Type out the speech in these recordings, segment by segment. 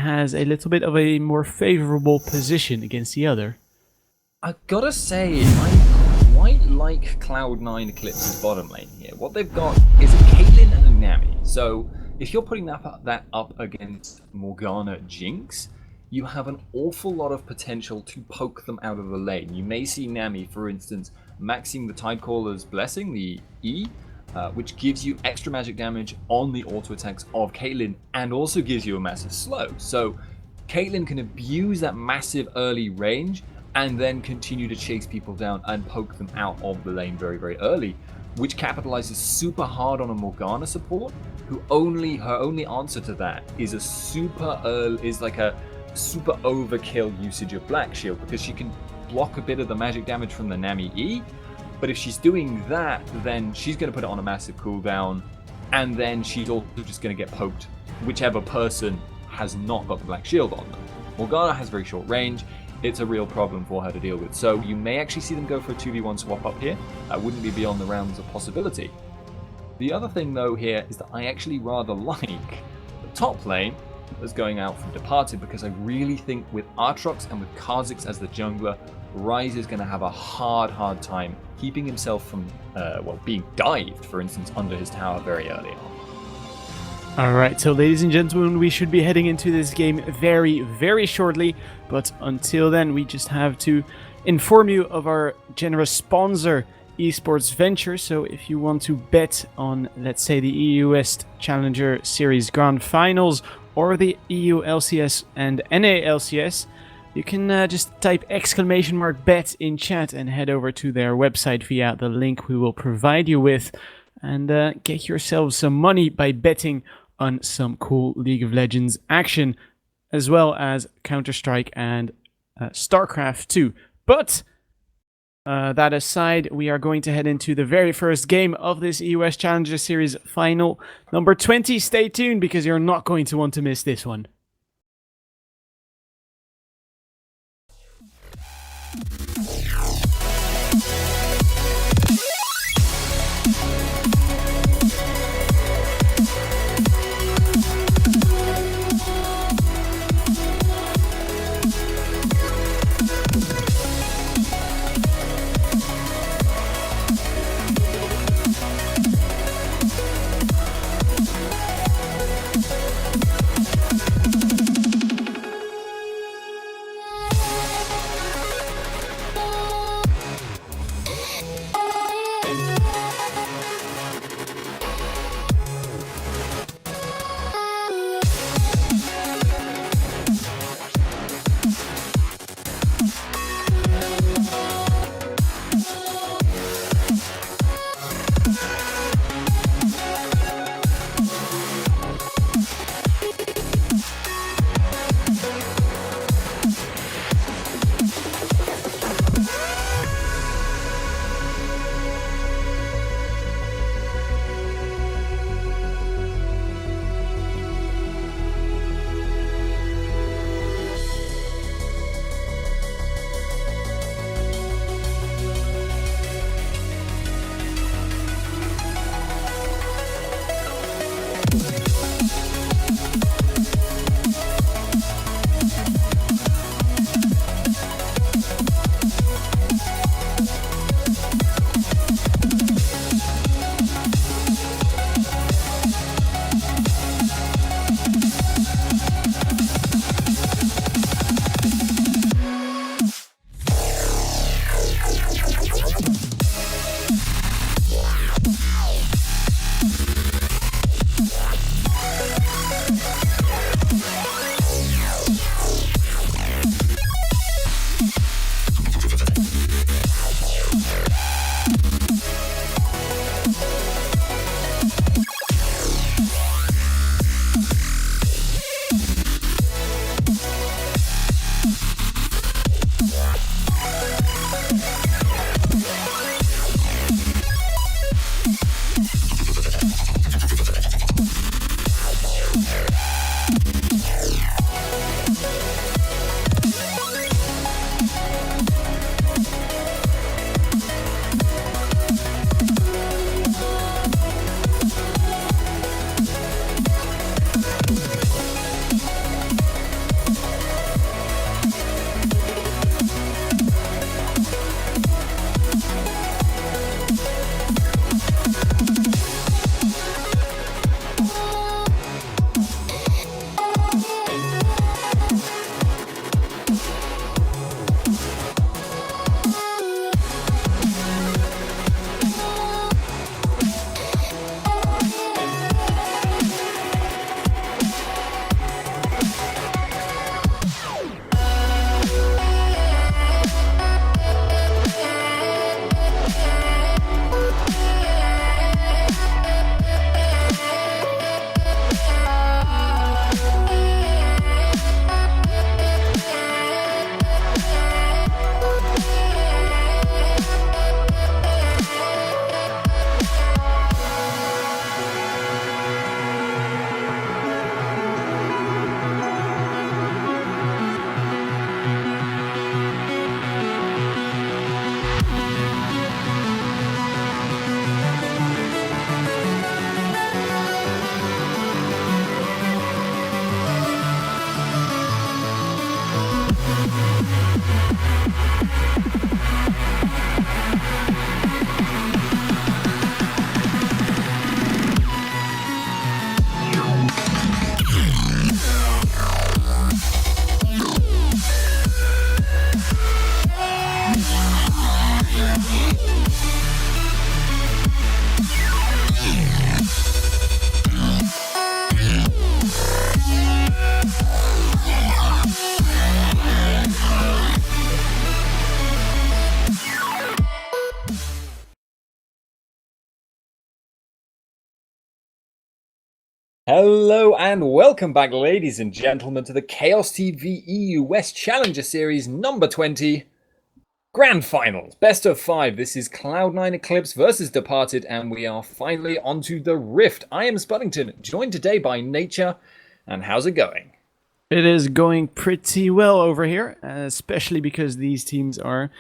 has a little bit of a more favorable position against the other. I've got to say, I quite like Cloud9 Eclipse's bottom lane here. What they've got is a Caitlyn and a Nami. So if you're putting that up against Morgana Jinx, you have an awful lot of potential to poke them out of the lane. You may see Nami, for instance, maxing the Tidecaller's Blessing, the E, which gives you extra magic damage on the auto attacks of Caitlyn and also gives you a massive slow. So Caitlyn can abuse that massive early range and then continue to chase people down and poke them out of the lane very, very early, which capitalizes super hard on a Morgana support, who her only answer to that is a super overkill usage of Black Shield, because she can block a bit of the magic damage from the Nami E. But if she's doing that, then she's going to put it on a massive cooldown, and then she's also just going to get poked whichever person has not got the Black Shield on them. Morgana has very short range. It's a real problem for her to deal with. So you may actually see them go for a 2v1 swap up here. That wouldn't be beyond the realms of possibility. The other thing though here is that I actually rather like the top lane as going out from Departed, because I really think with Aatrox and with Kha'Zix as the jungler, Ryze is going to have a hard time keeping himself from being dived, for instance, under his tower very early on. Alright, so ladies and gentlemen, we should be heading into this game very, very shortly, but until then we just have to inform you of our generous sponsor, Esports Venture. So if you want to bet on, let's say, the EU West Challenger Series Grand Finals or the EU LCS and NA LCS, you can just type !bet in chat and head over to their website via the link we will provide you with, and get yourselves some money by betting on some cool League of Legends action, as well as Counter-Strike and StarCraft 2. But that aside, we are going to head into the very first game of this EUS Challenger Series final number 20. Stay tuned, because you're not going to want to miss this one. Hello and welcome back, ladies and gentlemen, to the Chaos TV EU West Challenger Series number 20 Grand Finals. Best of 5. This is Cloud9 Eclipse versus Departed, and we are finally onto the Rift. I am Spuddington, joined today by Nature, and how's it going? It is going pretty well over here, especially because these teams are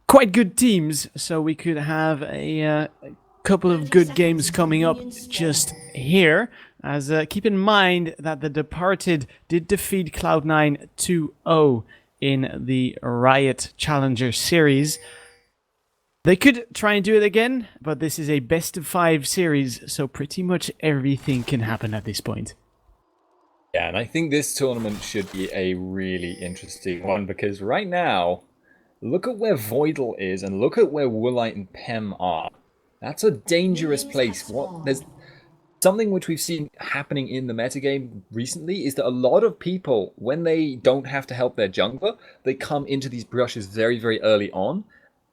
quite good teams, so we could have a couple of good games coming up just here. As keep in mind that the Departed did defeat Cloud9 2-0 in the Riot Challenger Series. They could try and do it again, but this is a best of 5 series, so pretty much everything can happen at this point. Yeah, and I think this tournament should be a really interesting one, because right now, look at where Voidal is and look at where Woolite and Pem are. That's a dangerous place. There's something which we've seen happening in the metagame recently is that a lot of people, when they don't have to help their jungler, they come into these brushes very, very early on,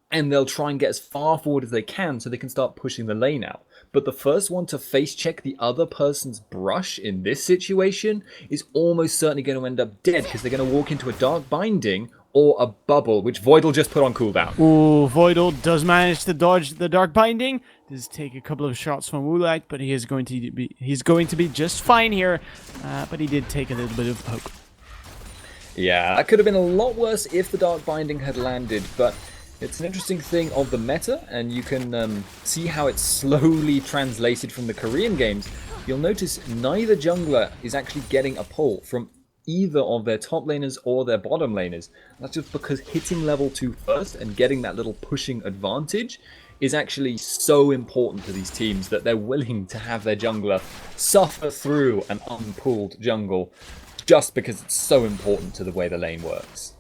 and they'll try and get as far forward as they can so they can start pushing the lane out. But the first one to face check the other person's brush in this situation is almost certainly going to end up dead, because they're going to walk into a Dark Binding or a bubble, which Voidal just put on cooldown. Ooh, Voidal does manage to dodge the Dark Binding. Does take a couple of shots from Woolite, but he's going to be just fine here. But he did take a little bit of poke. Yeah, that could have been a lot worse if the Dark Binding had landed, but it's an interesting thing of the meta, and you can see how it's slowly translated from the Korean games. You'll notice neither jungler is actually getting a pull from either of their top laners or their bottom laners. That's just because hitting level 2 first and getting that little pushing advantage is actually so important to these teams that they're willing to have their jungler suffer through an unpulled jungle just because it's so important to the way the lane works.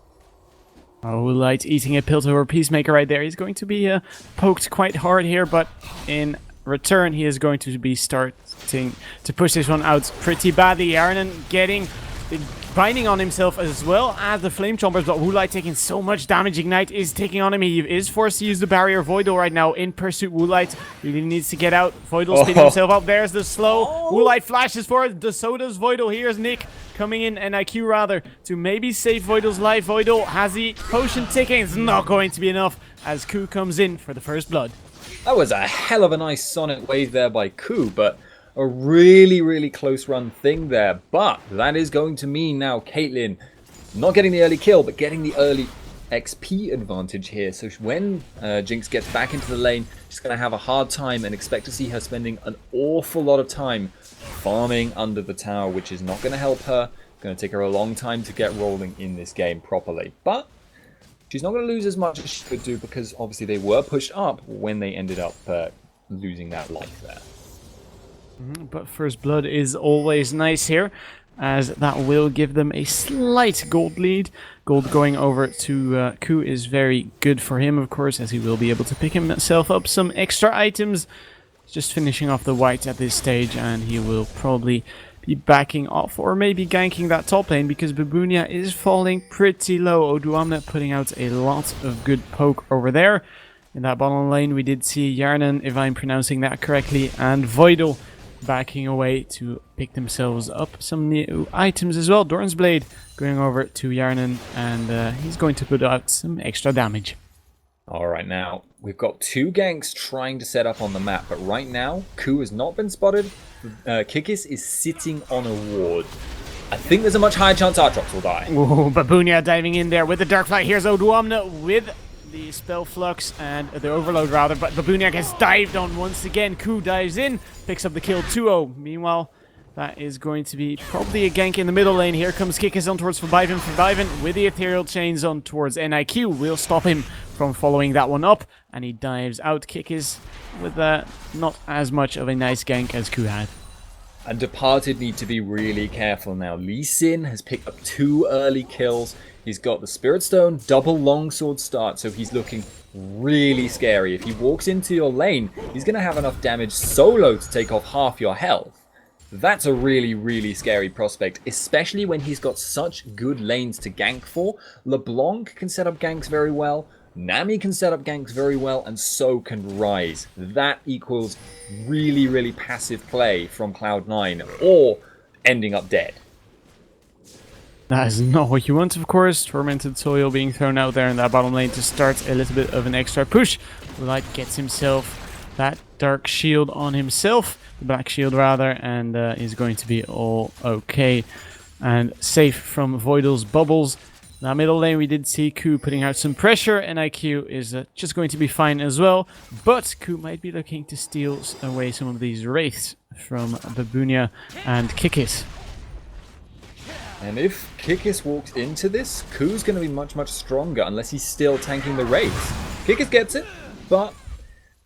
Oh, Light eating a Piltover Peacemaker right there. He's going to be poked quite hard here, but in return he is going to be starting to push this one out pretty badly. Yarnan getting the binding on himself as well as the Flame Chompers, but Woolite taking so much damage. Ignite is taking on him. He is forced to use the barrier. Voidal right now in pursuit. Woolite really needs to get out. Voidal speeding himself up. There's the slow. Woolite flashes for it. So does Voidal. Here's Nick coming in, NIQ rather, to maybe save Voidal's life. Voidal has the potion ticking. It's not going to be enough as Ku comes in for the first blood. That was a hell of a nice Sonic wave there by Ku, but a really, really close run thing there. But that is going to mean now Caitlyn not getting the early kill, but getting the early XP advantage here. So when Jinx gets back into the lane, she's going to have a hard time and expect to see her spending an awful lot of time farming under the tower, which is not going to help her. It's going to take her a long time to get rolling in this game properly. But she's not going to lose as much as she could do, because obviously they were pushed up when they ended up losing that life there. But first blood is always nice here, as that will give them a slight gold lead. Gold going over to Ku is very good for him, of course, as he will be able to pick himself up some extra items. Just finishing off the white at this stage, and he will probably be backing off or maybe ganking that top lane, because Babunia is falling pretty low. Oduamne putting out a lot of good poke over there. In that bottom lane we did see Yarnan, if I'm pronouncing that correctly, and Voidal backing away to pick themselves up some new items as well. Doran's Blade going over to Yarnan, and he's going to put out some extra damage. Alright, now we've got 2 ganks trying to set up on the map, but right now Ku has not been spotted. Kikis is sitting on a ward. I think there's a much higher chance Aatrox will die. Ooh, Babunia diving in there with the Darkflight. Here's Oduamne with the Spell Flux and the Overload rather, but Babunia gets dived on once again. Ku dives in, picks up the kill 2-0. Meanwhile, that is going to be probably a gank in the middle lane. Here comes Kikis on towards Forbiven. Forbiven with the Ethereal Chains on towards NIQ will stop him from following that one up, and he dives out. Kikis with not as much of a nice gank as Ku had. And Departed need to be really careful now. Lee Sin has picked up 2 early kills. He's got the Spirit Stone, double longsword start, so he's looking really scary. If he walks into your lane, he's going to have enough damage solo to take off half your health. That's a really, really scary prospect, especially when he's got such good lanes to gank for. LeBlanc can set up ganks very well. Nami can set up ganks very well, and so can Rise. That equals really, really passive play from Cloud9, or ending up dead. That is not what you want, of course. Tormented Soil being thrown out there in that bottom lane to start a little bit of an extra push. Light gets himself that dark shield on himself, the black shield rather, and is going to be all okay and safe from Voidal's bubbles. Now middle lane we did see Ku putting out some pressure, and IQ is just going to be fine as well, but Ku might be looking to steal away some of these wraiths from Babunia and Kikis. And if Kikis walks into this, Ku's going to be much, much stronger unless he's still tanking the wraiths. Kikis gets it, but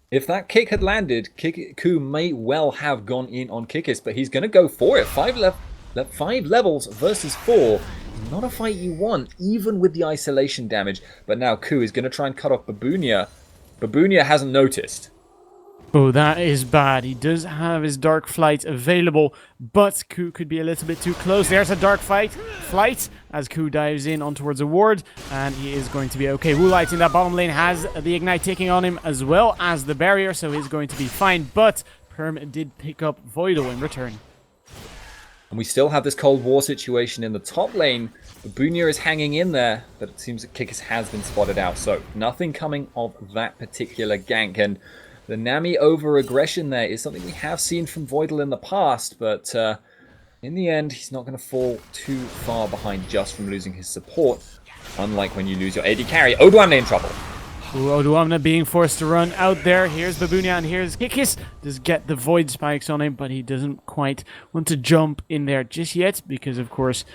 if that kick had landed, Ku may well have gone in on Kikis, but he's going to go for it. 5 levels versus 4. Not a fight you want, even with the isolation damage. But now Ku is going to try and cut off Babunia. Babunia hasn't noticed. Oh, that is bad. He does have his Dark Flight available, but Ku could be a little bit too close. There's a Dark Flight as Ku dives in on towards a ward, and he is going to be okay. Woolite in that bottom lane has the Ignite ticking on him as well as the barrier, so he's going to be fine, but Perm did pick up Voidal in return. And we still have this Cold War situation in the top lane. Babunia is hanging in there, but it seems that Kikis has been spotted out, so nothing coming of that particular gank. And the Nami over-aggression there is something we have seen from Voidal in the past, but in the end, he's not going to fall too far behind just from losing his support, unlike when you lose your AD carry. Odoamne in trouble. Ooh, Odoamne being forced to run out there. Here's Babunia and here's Kikis. Does get the Void Spikes on him, but he doesn't quite want to jump in there just yet, because of course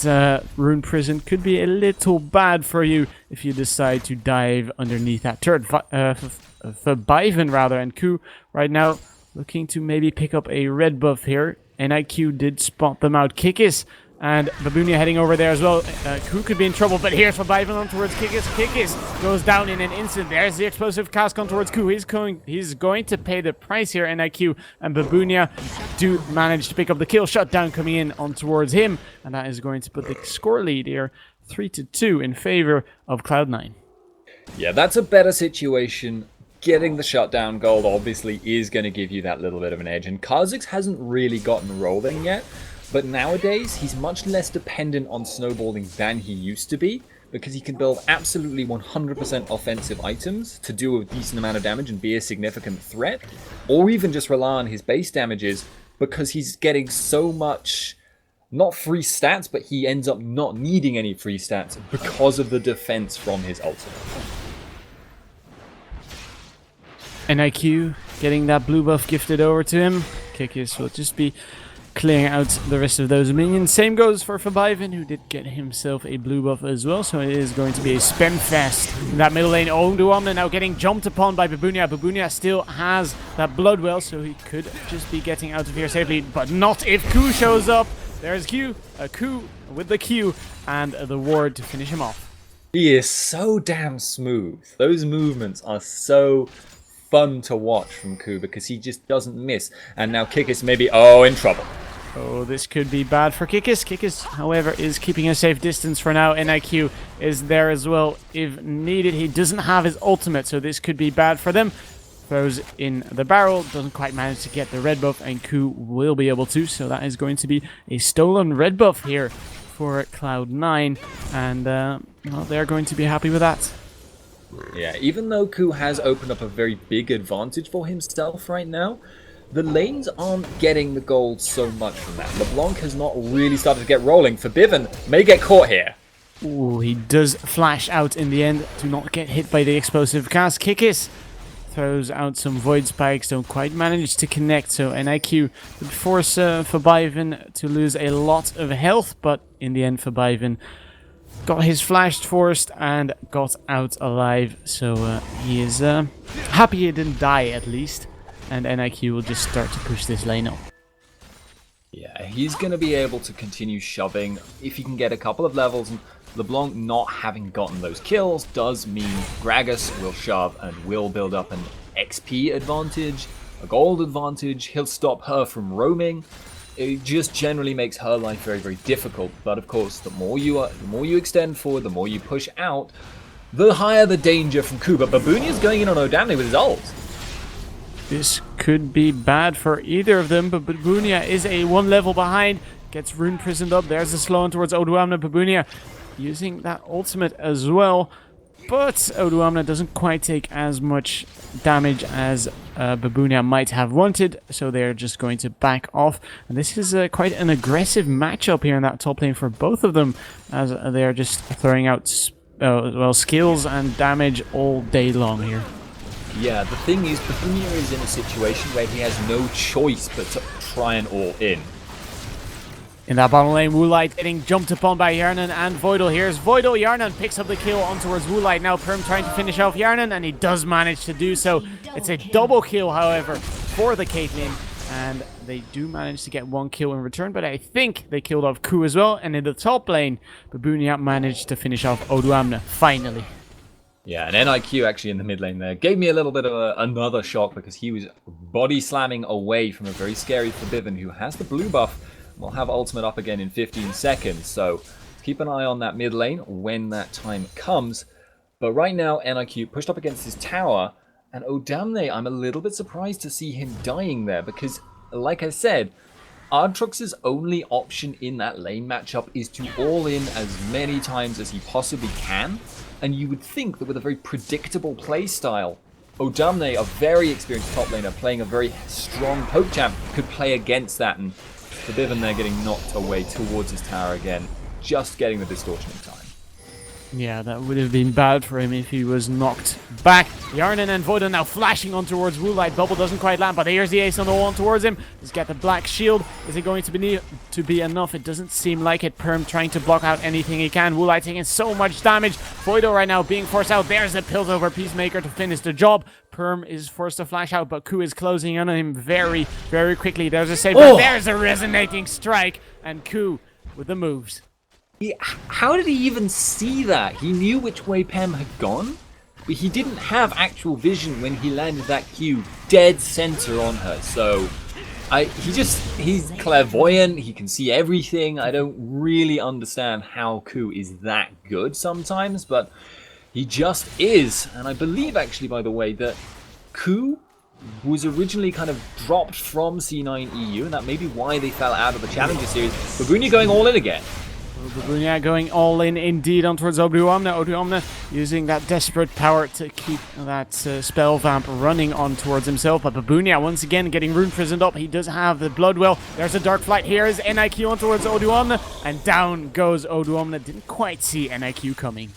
that Rune Prison could be a little bad for you if you decide to dive underneath that turret. For Biven rather, and Ku right now looking to maybe pick up a red buff here. NIQ did spot them out. Kikis and Babunia heading over there as well. Ku could be in trouble, but here's for Biven on towards Kikis. Kikis goes down in an instant. There's the explosive cast on towards Ku. He's going to pay the price here. NIQ and Babunia do manage to pick up the kill. Shutdown coming in on towards him, and that is going to put the score lead here 3-2 in favor of Cloud9. Yeah, that's a better situation. Getting the shutdown gold obviously is going to give you that little bit of an edge, and Kha'Zix hasn't really gotten rolling yet, but nowadays he's much less dependent on snowballing than he used to be, because he can build absolutely 100% offensive items to do a decent amount of damage and be a significant threat, or even just rely on his base damages, because he's getting so much, not free stats, but he ends up not needing any free stats because of the defense from his ultimate. NIQ getting that blue buff gifted over to him. Kikis will just be clearing out the rest of those minions. Same goes for Fabiven, who did get himself a blue buff as well, so it is going to be a spam fest in that middle lane. Odoamne now getting jumped upon by Babunia. Babunia still has that blood well, so he could just be getting out of here safely, but not if Ku shows up. There's Ku with the Q and the ward to finish him off. He is so damn smooth. Those movements are so fun to watch from Ku, because he just doesn't miss. And now Kikis may be in trouble. Oh, this could be bad for Kikis. Kikis, however, is keeping a safe distance for now. NIQ is there as well if needed. He doesn't have his ultimate, so this could be bad for them. Throws in the barrel, doesn't quite manage to get the red buff, and Ku will be able to, so that is going to be a stolen red buff here for Cloud9, and well, they're going to be happy with that. Yeah, even though Ku has opened up a very big advantage for himself right now, the lanes aren't getting the gold so much from that. LeBlanc has not really started to get rolling. Fabiven may get caught here. Ooh, he does flash out in the end to not get hit by the explosive cast. Kikis throws out some void spikes, don't quite manage to connect, so NIQ would force Fabiven to lose a lot of health, but in the end Fabiven got his flash forced and got out alive, so he is happy he didn't die at least, and NIQ will just start to push this lane up. Yeah, he's going to be able to continue shoving if he can get a couple of levels, and LeBlanc not having gotten those kills does mean Gragas will shove and will build up an XP advantage, a gold advantage. He'll stop her from roaming. It just generally makes her life very, very difficult. But of course, the more you extend forward, the more you push out, the higher the danger from Ku. But Babunia's going in on Odamne with his ult. This could be bad for either of them, but Babunia is a 1 level behind. Gets rune prisoned up. There's a slow on towards Oduamna. Babunia using that ultimate as well. But Oduamna doesn't quite take as much damage as Babunia might have wanted, so they're just going to back off. And this is quite an aggressive matchup here in that top lane for both of them, as they're just throwing out skills and damage all day long here. Yeah, the thing is, Babunia is in a situation where he has no choice but to try and all in. In that bottom lane, Woolite getting jumped upon by Yarnan and Voidal. Here's Voidal. Yarnan picks up the kill on towards Woolite. Now Perm trying to finish off Yarnan, and he does manage to do so. It's a double kill, however, for the Caitlyn. And they do manage to get 1 kill in return, but I think they killed off Ku as well. And in the top lane, Babunia managed to finish off Oduamna, finally. Yeah, and NIQ actually in the mid lane there gave me a little bit of another shock, because he was body slamming away from a very scary Forbiven who has the blue buff. We'll have ultimate up again in 15 seconds, so keep an eye on that mid lane when that time comes. But right now, NIQ pushed up against his tower, and Odamne, I'm a little bit surprised to see him dying there, because, like I said, Ardtrox's only option in that lane matchup is to all in as many times as he possibly can, and you would think that with a very predictable playstyle, Odamne, a very experienced top laner playing a very strong poke champ, could play against that, and Forbiven there getting knocked away towards his tower again, just getting the distortion in time. Yeah, that would have been bad for him if he was knocked back. Yarnan and Voidal now flashing on towards Woolite. Bubble doesn't quite land, but here's the ace on the wall towards him. He's got the black shield. Is it going to be enough? It doesn't seem like it. Perm trying to block out anything he can. Woolite taking so much damage. Voidal right now being forced out. There's a Piltover Peacemaker to finish the job. Perm is forced to flash out, but Ku is closing in on him very, very quickly. There's a save, but there's a resonating strike, and Ku with the moves. How did he even see that? He knew which way Pem had gone, but he didn't have actual vision when he landed that Q dead center on her. So he's clairvoyant, he can see everything. I don't really understand how Ku is that good sometimes, but he just is. And I believe actually, by the way, that Ku was originally kind of dropped from C9 EU, and that may be why they fell out of the Challenger Series. Babunia going all in again. Babunia going all in indeed on towards Oduamna. Oduamna using that desperate power to keep that spell vamp running on towards himself. But Babunia once again getting rune prisoned up. He does have the Bloodwell. There's a Dark Flight. Here is NIQ on towards Oduamna. And down goes Oduamna. Didn't quite see NIQ coming.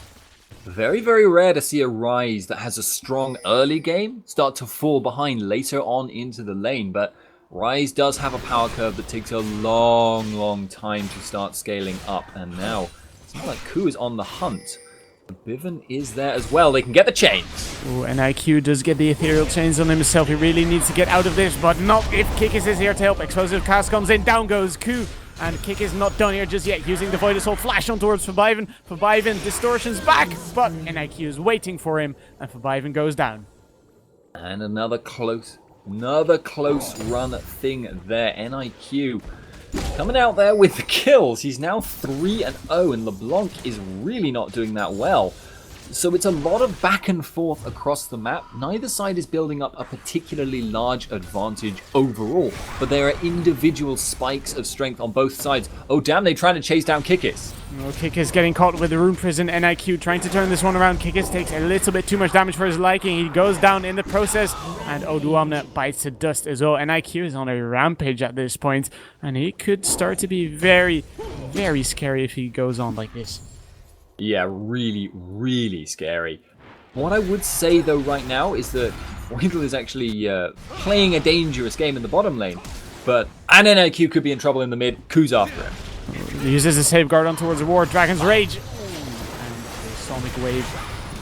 Very, very rare to see a Rise that has a strong early game start to fall behind later on into the lane. But Rise does have a power curve that takes a long, long time to start scaling up, and now it's not like Ku is on the hunt. Bivin is there as well. They can get the chains. Ooh, and IQ does get the ethereal chains on himself. He really needs to get out of this, but not if Kikis is here to help. Explosive cast comes in, down goes Ku. And Kick is not done here just yet, using the Void Assault flash on towards Forbiven. Forbiven distortions back, but NIQ is waiting for him, and Forbiven goes down. And another close run thing there. NIQ coming out there with the kills. He's now 3-0, and LeBlanc is really not doing that well. So it's a lot of back and forth across the map. Neither side is building up a particularly large advantage overall, but there are individual spikes of strength on both sides. Oh damn, they're trying to chase down Kikis. Oh, Kikis getting caught with the Rune Prison. NIQ trying to turn this one around. Kikis takes a little bit too much damage for his liking. He goes down in the process, and Oduamna bites to dust as well. NIQ is on a rampage at this point, and he could start to be very, very scary if he goes on like this. Yeah, really, really scary. What I would say, though, right now is that Voidal is actually playing a dangerous game in the bottom lane. And NIQ could be in trouble in the mid. Ku's after him. He uses a safeguard on towards the ward. Dragon's Rage. And the Sonic Wave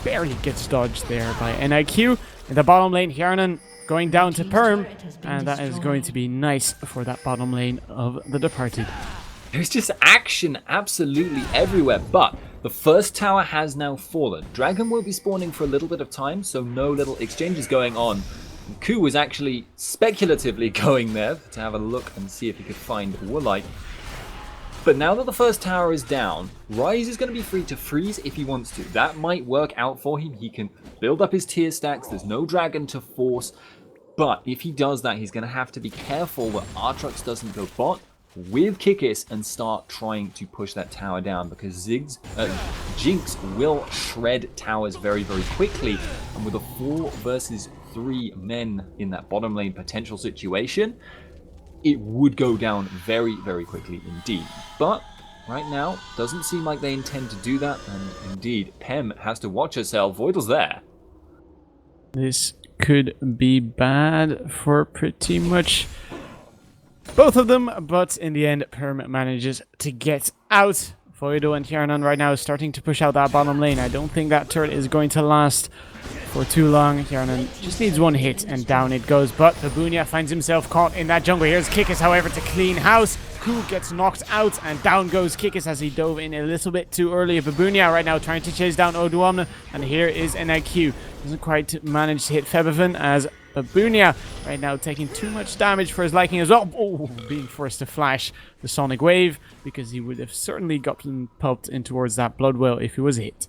barely gets dodged there by NIQ. In the bottom lane, Hjarnan going down to Perm. And that is going to be nice for that bottom lane of the Departed. There's just action absolutely everywhere, but the first tower has now fallen. Dragon will be spawning for a little bit of time, so no little exchanges going on. Ku was actually speculatively going there to have a look and see if he could find Woolite. But now that the first tower is down, Rise is going to be free to freeze if he wants to. That might work out for him. He can build up his tier stacks. There's no dragon to force. But if he does that, he's going to have to be careful that Aatrox doesn't go bot with Kikis and start trying to push that tower down, because Jinx will shred towers very, very quickly. And with a 4 versus 3 men in that bottom lane potential situation, it would go down very, very quickly indeed. But right now, doesn't seem like they intend to do that. And indeed, Pem has to watch herself. Voidal's there. This could be bad for pretty much both of them, but in the end, Perm manages to get out. Voidal and Tiernan right now is starting to push out that bottom lane. I don't think that turret is going to last for too long. Tiernan just needs one hit and down it goes, but Babunia finds himself caught in that jungle. Here's Kikis, however, to clean house. Ku gets knocked out and down goes Kikis as he dove in a little bit too early. Babunia right now trying to chase down Oduamna, and here is an IQ. Doesn't quite manage to hit Febiven as Babunia right now taking too much damage for his liking as well. Oh, being forced to flash the Sonic Wave, because he would have certainly gotten pulped in towards that blood well if he was hit.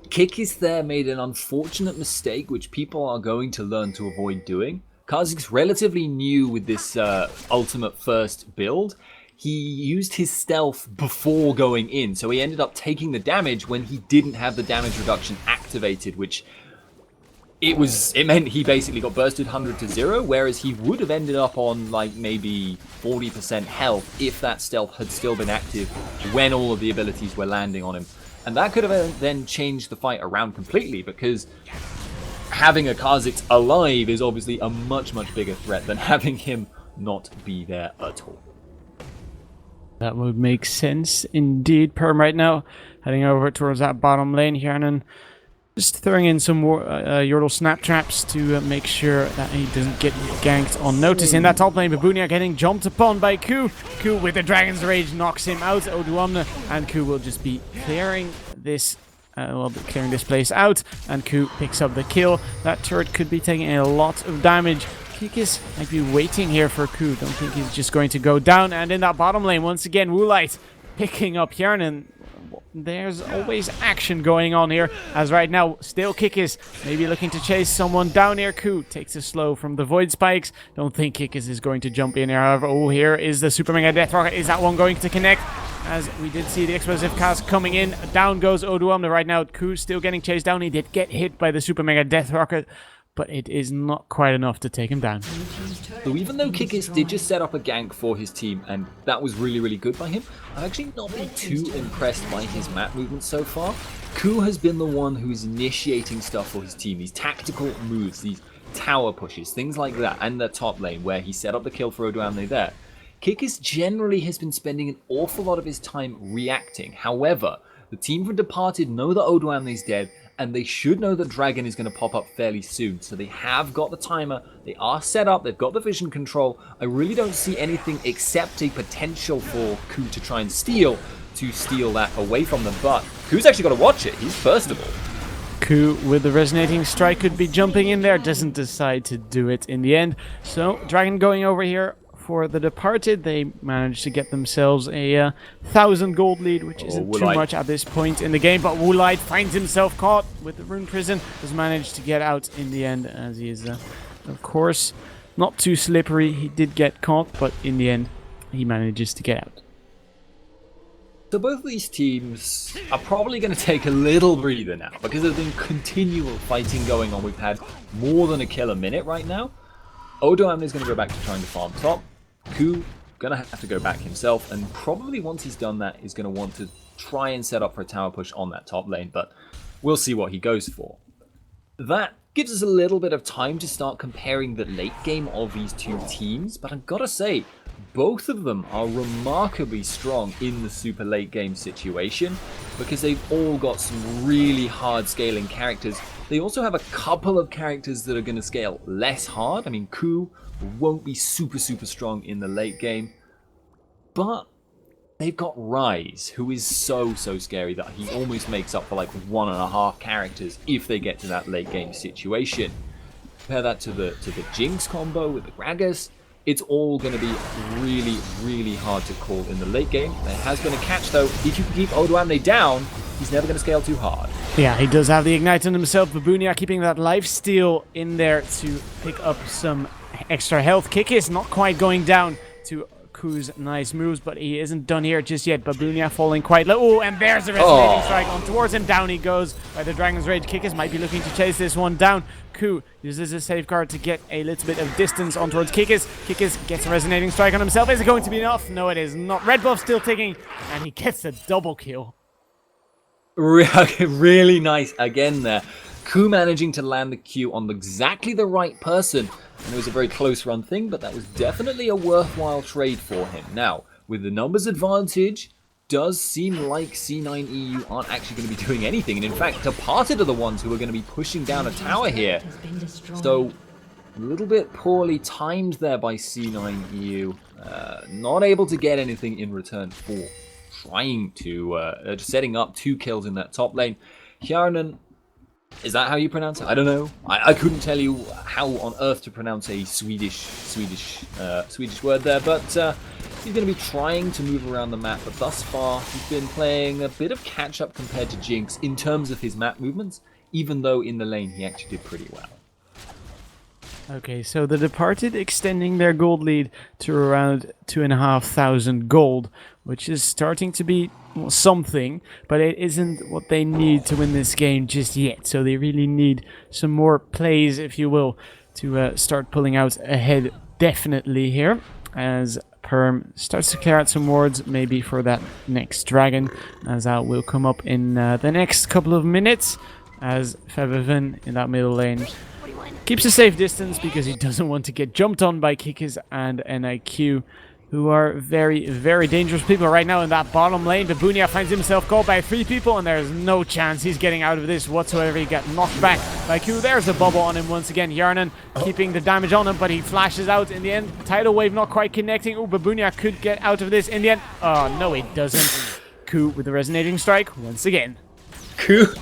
Kikis there made an unfortunate mistake, which people are going to learn to avoid doing. Kha'Zix's relatively new with this ultimate first build. He used his stealth before going in, so he ended up taking the damage when he didn't have the damage reduction activated, which it meant he basically got bursted 100 to 0, whereas he would have ended up on like maybe 40% health if that stealth had still been active when all of the abilities were landing on him. And that could have then changed the fight around completely, because having a Kha'Zix alive is obviously a much, much bigger threat than having him not be there at all. That would make sense indeed. Perm right now heading over towards that bottom lane here, and just throwing in some more Yordle snap traps to make sure that he doesn't get ganked on notice. In that top lane, Babunia getting jumped upon by Ku. Ku with the Dragon's Rage knocks him out. Oduamna and Ku will just be clearing this clearing this place out, and Ku picks up the kill. That turret could be taking a lot of damage. Kikis might be waiting here for Ku. Don't think he's just going to go down. And in that bottom lane, once again, Woolite picking up Yarnan. There's always action going on here, as right now, still Kikis maybe looking to chase someone down here. Ku takes a slow from the Void Spikes. Don't think Kikis is going to jump in here, however. Oh, here is the Super Mega Death Rocket. Is that one going to connect? As we did see the explosive cast coming in. Down goes Oduamna right now. Ku still getting chased down. He did get hit by the Super Mega Death Rocket, but it is not quite enough to take him down. So even though Kikis did just set up a gank for his team, and that was really, really good by him, I've actually not been too impressed by his map movement so far. Ku has been the one who is initiating stuff for his team, these tactical moves, these tower pushes, things like that, and the top lane where he set up the kill for Oduamne there. Kikis generally has been spending an awful lot of his time reacting. However, the team from Departed know that Oduamne is dead, and they should know that Dragon is going to pop up fairly soon. So they have got the timer, they are set up, they've got the vision control. I really don't see anything except a potential for Ku to try and steal that away from them. But Ku's actually got to watch it, he's burstable. Ku with the resonating strike could be jumping in there, doesn't decide to do it in the end. So Dragon going over here for the Departed. They managed to get themselves a 1,000 gold lead, which isn't too much at this point in the game. But Woolite finds himself caught with the Rune Prison, has managed to get out in the end, as he is, of course, not too slippery. He did get caught, but in the end, he manages to get out. So both of these teams are probably going to take a little breather now, because there's been continual fighting going on. We've had more than a kill a minute right now. Oduamne is going to go back to trying to farm top. Ku gonna have to go back himself, and probably once he's done that, he's going to want to try and set up for a tower push on that top lane, but we'll see what he goes for. That gives us a little bit of time to start comparing the late game of these two teams, but I've got to say, both of them are remarkably strong in the super late game situation, because they've all got some really hard scaling characters. They also have a couple of characters that are going to scale less hard. I mean, Ku won't be super strong in the late game, but they've got Rise, who is so scary that he almost makes up for like 1.5 characters if they get to that late game situation. Compare that to the Jinx combo with the Gragas. it's all going to be really, really hard to call in the late game. There has been a catch, though. If you can keep Odoamne down, he's never going to scale too hard. Yeah, he does have the Ignite on himself. Babunia keeping that lifesteal in there to pick up some extra health. Kick is not quite going down to Ku's nice moves, but he isn't done here just yet. Babunia falling quite low. Oh, and there's the resonating strike on towards him. Down he goes by the Dragon's Rage. Kickers might be looking to chase this one down. Ku uses a safeguard to get a little bit of distance on towards Kickers. Kickers gets a resonating strike on himself. Is it going to be enough? No, it is not. Red buff still ticking, and he gets a double kill. Really nice again there. Ku managing to land the Q on exactly the right person. And it was a very close run thing, but that was definitely a worthwhile trade for him. Now, with the numbers advantage, does seem like C9 EU aren't actually going to be doing anything. And in fact, Departed are the ones who are going to be pushing down a tower here. So, a little bit poorly timed there by C9 EU. Not able to get anything in return for trying to, setting up 2 kills in that top lane. Hjarnan, is that how you pronounce it? I don't know. I couldn't tell you how on earth to pronounce a Swedish word there, but he's going to be trying to move around the map. But thus far, he's been playing a bit of catch-up compared to Jinx in terms of his map movements, even though in the lane he actually did pretty well. Okay, so the Departed extending their gold lead to around 2,500 gold, which is starting to be something, but it isn't what they need to win this game just yet. So they really need some more plays, if you will, to start pulling out ahead definitely here, as Perm starts to clear out some wards, maybe for that next dragon, as that will come up in the next couple of minutes, as Febiven in that middle lane keeps a safe distance because he doesn't want to get jumped on by Kickers and NIQ, who are very, very dangerous people right now in that bottom lane. Babunia finds himself caught by 3 people, and there's no chance he's getting out of this whatsoever. He got knocked back by Q. There's the bubble on him once again. Hjarnan keeping the damage on him, but he flashes out in the end. Tidal wave not quite connecting. Oh, Babunia could get out of this in the end. Oh, no, he doesn't. Q with the resonating strike once again. Q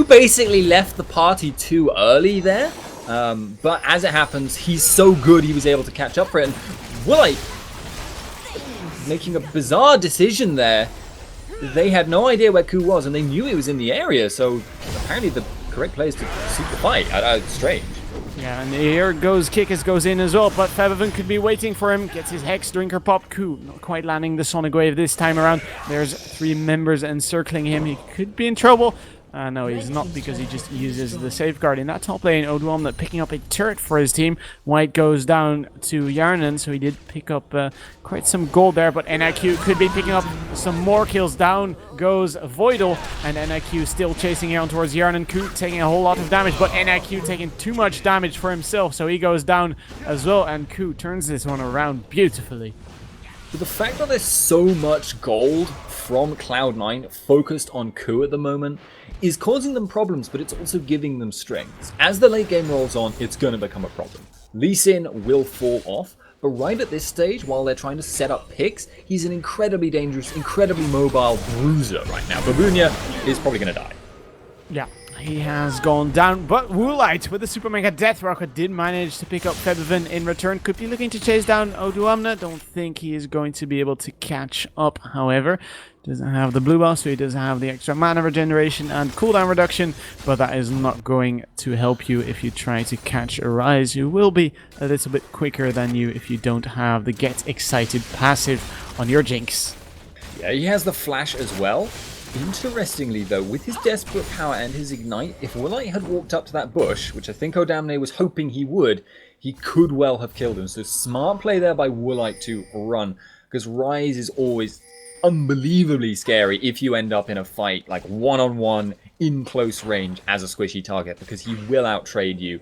basically left the party too early there, but as it happens, he's so good he was able to catch up for it. And Woolite making a bizarre decision there. They had no idea where Ku was, and they knew he was in the area, so apparently the correct place to seek the fight. Strange. Yeah, and here goes Kickers goes in as well, but Febiven could be waiting for him. Gets his Hex Drinker pop. Ku not quite landing the Sonic Wave this time around. There's 3 members encircling him. He could be in trouble. No, he's not, because he just uses the safeguard in that top lane. Odoamne picking up a turret for his team. White goes down to Hjarnan, so he did pick up quite some gold there, but NIQ could be picking up some more kills. Down goes Voidal, and NIQ still chasing on towards Hjarnan. Ku taking a whole lot of damage, but NIQ taking too much damage for himself, so he goes down as well, and Ku turns this one around beautifully. But the fact that there's so much gold from Cloud9 focused on Ku at the moment is causing them problems, but it's also giving them strengths. As the late game rolls on, it's going to become a problem. Lee Sin will fall off, but right at this stage, while they're trying to set up picks, he's an incredibly dangerous, incredibly mobile bruiser right now. Babunia is probably going to die. Yeah, he has gone down, but Woolite with the Super Mega Death Rocket did manage to pick up Febiven in return. Could be looking to chase down Odoamne. Don't think he is going to be able to catch up, however. Doesn't have the blue buff, so he does have the extra mana regeneration and cooldown reduction, but that is not going to help you if you try to catch a Rise. You will be a little bit quicker than you if you don't have the Get Excited passive on your Jinx. Yeah, he has the Flash as well. Interestingly, though, with his Desperate Power and his Ignite, if Woolite had walked up to that bush, which I think Odoamne was hoping he would, he could well have killed him. So smart play there by Woolite to run, because Rise is always unbelievably scary if you end up in a fight like one-on-one in close range as a squishy target, because he will outtrade you,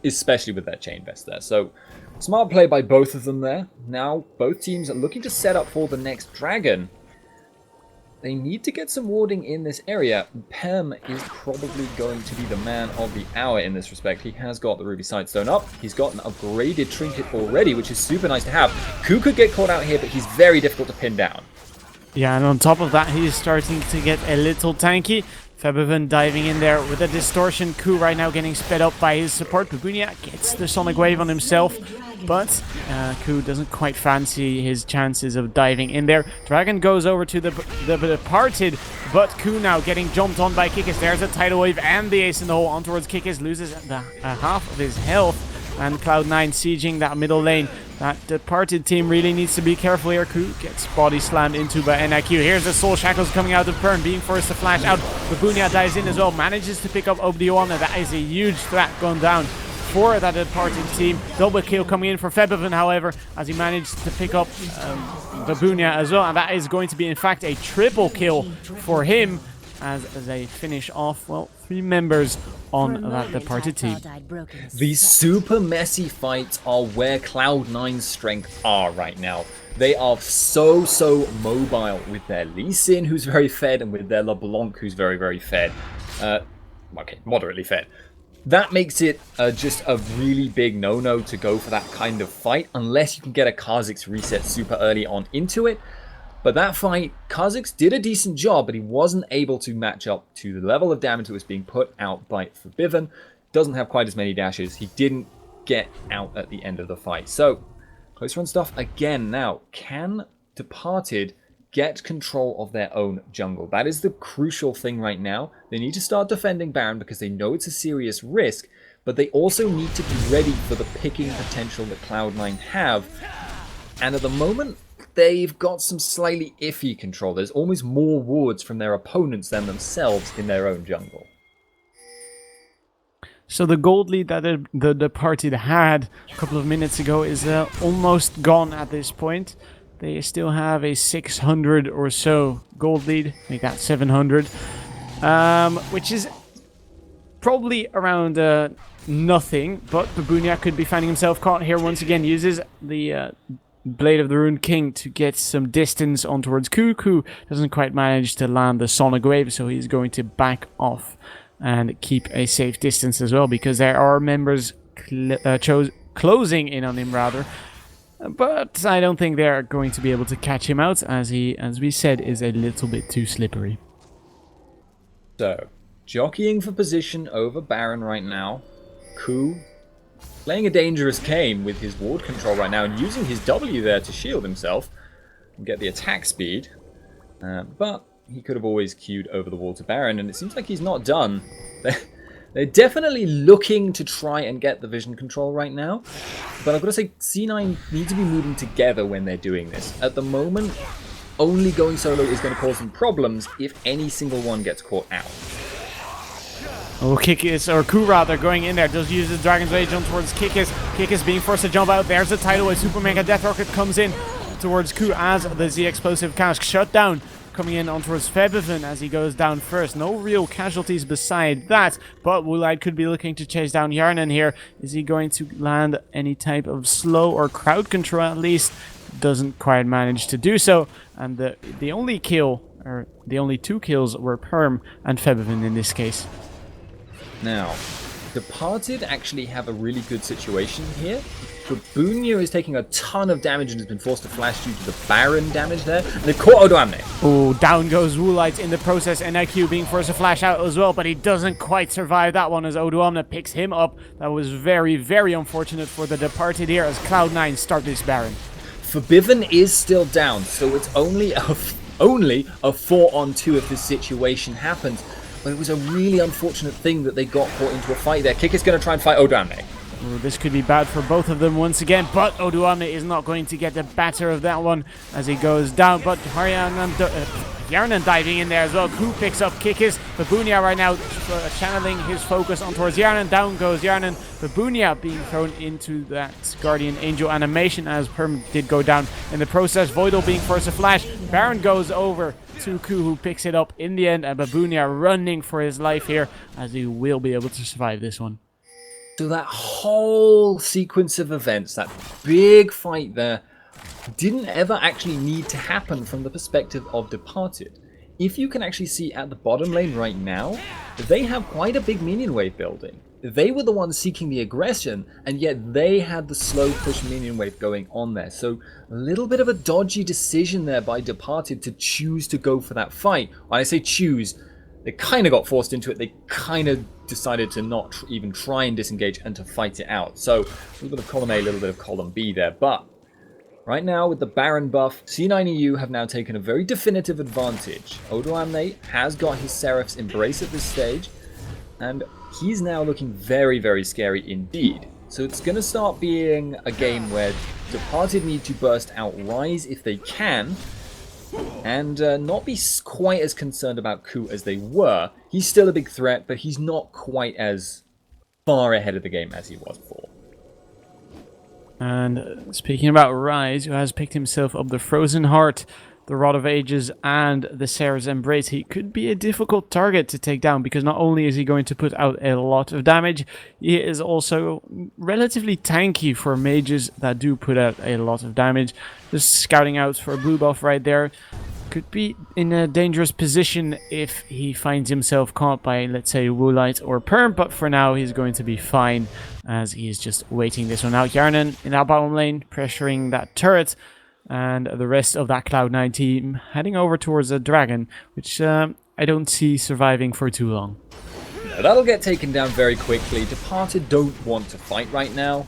especially with that chain vest there. So smart play by both of them there. Now both teams are looking to set up for the next dragon. They need to get some warding in this area. Pem is probably going to be the man of the hour in this respect. He has got the Ruby Sightstone up. He's got an upgraded trinket already, which is super nice to have. Ku could get caught out here, but he's very difficult to pin down. Yeah, and on top of that, he's starting to get a little tanky. Febiven diving in there with a distortion. Ku right now getting sped up by his support. Babunia gets the Sonic Wave on himself. but Ku doesn't quite fancy his chances of diving in there. Dragon goes over to the Departed, but Ku now getting jumped on by Kikis. There's a tidal wave and the ace in the hole on towards Kikis, loses half of his health, and Cloud9 sieging that middle lane. That Departed team really needs to be careful here. Ku gets body slammed into by NIQ. Here's the Soul Shackles coming out of Pern, being forced to flash out. Babunia dives in as well, manages to pick up Obdioana. That is a huge threat going down for that Departed team. Double kill coming in for Febiven, however, as he managed to pick up Babunia as well. And that is going to be, in fact, a triple kill for him as they finish off, well, 3 members on that Departed team. These super messy fights are where Cloud9's strengths are right now. They are so mobile with their Lee Sin, who's very fed, and with their LeBlanc, who's very fed. Okay, moderately fed. That makes it just a really big no-no to go for that kind of fight, unless you can get a Kha'Zix reset super early on into it. But that fight, Kha'Zix did a decent job, but he wasn't able to match up to the level of damage that was being put out by Febiven. Doesn't have quite as many dashes. He didn't get out at the end of the fight. So, close run stuff again now. Can Departed get control of their own jungle? That is the crucial thing right now. They need to start defending Baron because they know it's a serious risk, but they also need to be ready for the picking potential that Cloud9 have. And at the moment, they've got some slightly iffy control. There's almost more wards from their opponents than themselves in their own jungle. So the gold lead that the Departed had a couple of minutes ago is almost gone at this point. They still have a 600 or so gold lead, make that 700, which is probably around nothing, but Babunia could be finding himself caught here once again, uses the Blade of the Rune King to get some distance on towards Ku. Ku doesn't quite manage to land the Sonic Wave, so he's going to back off and keep a safe distance as well, because there are members closing in on him rather. But I don't think they're going to be able to catch him out, as he, as we said, is a little bit too slippery. So, jockeying for position over Baron right now. Ku playing a dangerous game with his ward control right now and using his W there to shield himself and get the attack speed. But he could have always queued over the wall to Baron, and it seems like he's not done. They're definitely looking to try and get the vision control right now. But I've got to say, C9 need to be moving together when they're doing this. At the moment, only going solo is going to cause them problems if any single one gets caught out. Oh, Kikis, or Ku rather, going in there, does use the Dragon's Rage on towards Kikis. Kikis being forced to jump out. There's the tidal wave. Super Mega Death Rocket comes in towards Ku as the Z Explosive Cask shut down. Coming in on towards Febiven as he goes down first. No real casualties beside that, but Woolite could be looking to chase down Yarnan here. Is he going to land any type of slow or crowd control at least? Doesn't quite manage to do so. And the only kill, or the only 2 kills, were Perm and Febiven in this case. Now, Departed actually have a really good situation here. Babunia is taking a ton of damage and has been forced to flash due to the Baron damage there. And they've caught Odoamne. Oh, down goes Woolite in the process. NIQ being forced to flash out as well, but he doesn't quite survive that one as Odoamne picks him up. That was very unfortunate for the Departed here as Cloud9 start this Baron. Febiven is still down, so it's only a 4-on-2 if this situation happens. But it was a really unfortunate thing that they got caught into a fight there. Kick is going to try and fight Odoamne. Ooh, this could be bad for both of them once again, but Odoamne is not going to get the better of that one as he goes down. But Yarnan diving in there as well. Ku picks up Kikis. Babunia right now channeling his focus on towards Yarnan. Down goes Yarnan. Babunia being thrown into that Guardian Angel animation as Perm did go down in the process. Voidal being forced to flash. Baron goes over to Ku, who picks it up in the end, and Babunia running for his life here as he will be able to survive this one. So that whole sequence of events, that big fight there, didn't ever actually need to happen from the perspective of Departed. If you can actually see at the bottom lane right now, they have quite a big minion wave building. They were the ones seeking the aggression, and yet they had the slow push minion wave going on there. So a little bit of a dodgy decision there by Departed to choose to go for that fight. When I say choose, they kind of got forced into it. They kind of decided to not even try and disengage and to fight it out. So a little bit of column A, a little bit of column B there. But right now with the Baron buff, C9EU have now taken a very definitive advantage. Odoamne has got his Seraph's Embrace at this stage, and he's now looking very, very scary indeed. So it's going to start being a game where Departed need to burst out Rise if they can, and not be quite as concerned about Ku as they were. He's still a big threat, but he's not quite as far ahead of the game as he was before. And speaking about Rise, who has picked himself up the Frozen Heart, the Rod of Ages, and the Sarah's Embrace, he could be a difficult target to take down, because not only is he going to put out a lot of damage, he is also relatively tanky for mages that do put out a lot of damage. Just scouting out for a blue buff right there. Could be in a dangerous position if he finds himself caught by, let's say, Woolite or Perm, but for now he's going to be fine, as he is just waiting this one out. Yarnan in that bottom lane, pressuring that turret, and the rest of that Cloud9 team heading over towards a dragon, which I don't see surviving for too long. No, that'll get taken down very quickly. Departed don't want to fight right now.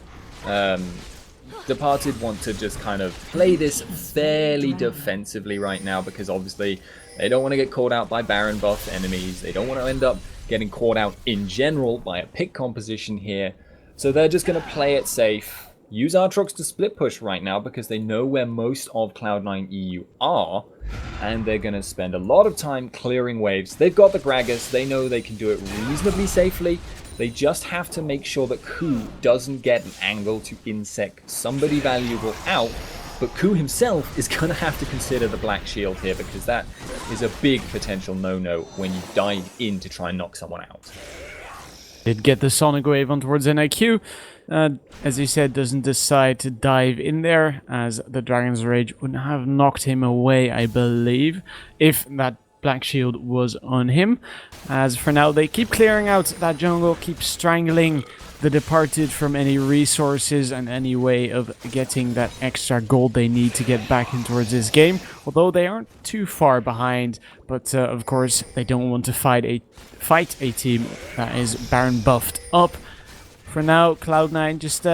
Departed want to just kind of play this fairly defensively right now, because obviously they don't want to get caught out by Baron buff enemies. They don't want to end up getting caught out in general by a pick composition here. So they're just going to play it safe. Use Aatrox to split push right now, because they know where most of Cloud9 EU are, and they're going to spend a lot of time clearing waves. They've got the Gragas, they know they can do it reasonably safely. They just have to make sure that Ku doesn't get an angle to insect somebody valuable out, but Ku himself is going to have to consider the Black Shield here, because that is a big potential no-no when you dive in to try and knock someone out. Did get the Sonic Wave on towards NIQ. As he said, doesn't decide to dive in there, as the Dragon's Rage would have knocked him away, I believe, if that Black Shield was on him. As for now, they keep clearing out that jungle, keep strangling the Departed from any resources and any way of getting that extra gold they need to get back in towards this game, although they aren't too far behind. But of course, they don't want to fight a team that is Baron buffed up. For now, Cloud9 just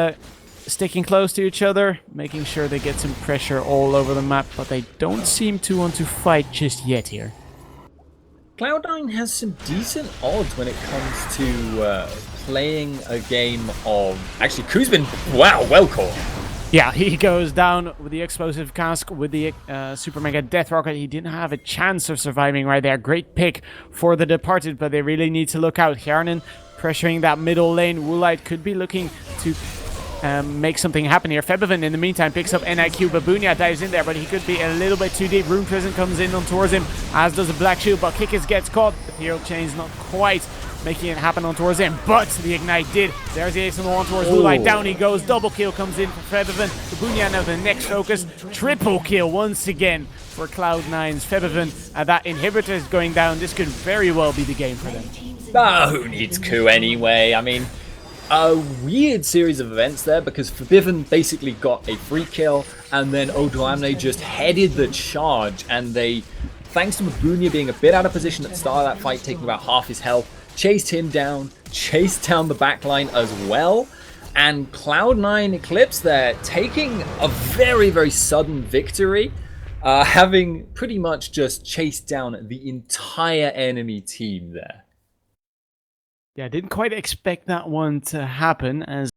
sticking close to each other, making sure they get some pressure all over the map, but they don't seem to want to fight just yet here. Cloud9 has some decent odds when it comes to playing a game of... Actually, Ku's been, wow, well caught. Yeah, he goes down with the explosive cask, with the Super Mega Death Rocket. He didn't have a chance of surviving right there. Great pick for the Departed, but they really need to look out. Hjarnan pressuring that middle lane. Woolite could be looking to make something happen here. Febiven, in the meantime, picks up NIQ. Babunia dives in there, but he could be a little bit too deep. Rune Prison comes in on towards him, as does the Black Shield, but Kikis gets caught. The Hero Chain's not quite making it happen on towards him, but the Ignite did. There's the ace on the one towards Woolite. Down he goes. Double kill comes in for Febiven. Babunia now the next focus. Triple kill once again for Cloud9's Febiven. That inhibitor is going down. This could very well be the game for them. Who needs Ku anyway? I mean, a weird series of events there, because Febiven basically got a free kill, and then Odoamne just headed the charge, and they, thanks to Babunia being a bit out of position at the start of that fight, taking about half his health, chased him down, chased down the backline as well, and Cloud9 Eclipse there, taking a very, very sudden victory, having pretty much just chased down the entire enemy team there. Yeah, I didn't quite expect that one to happen, as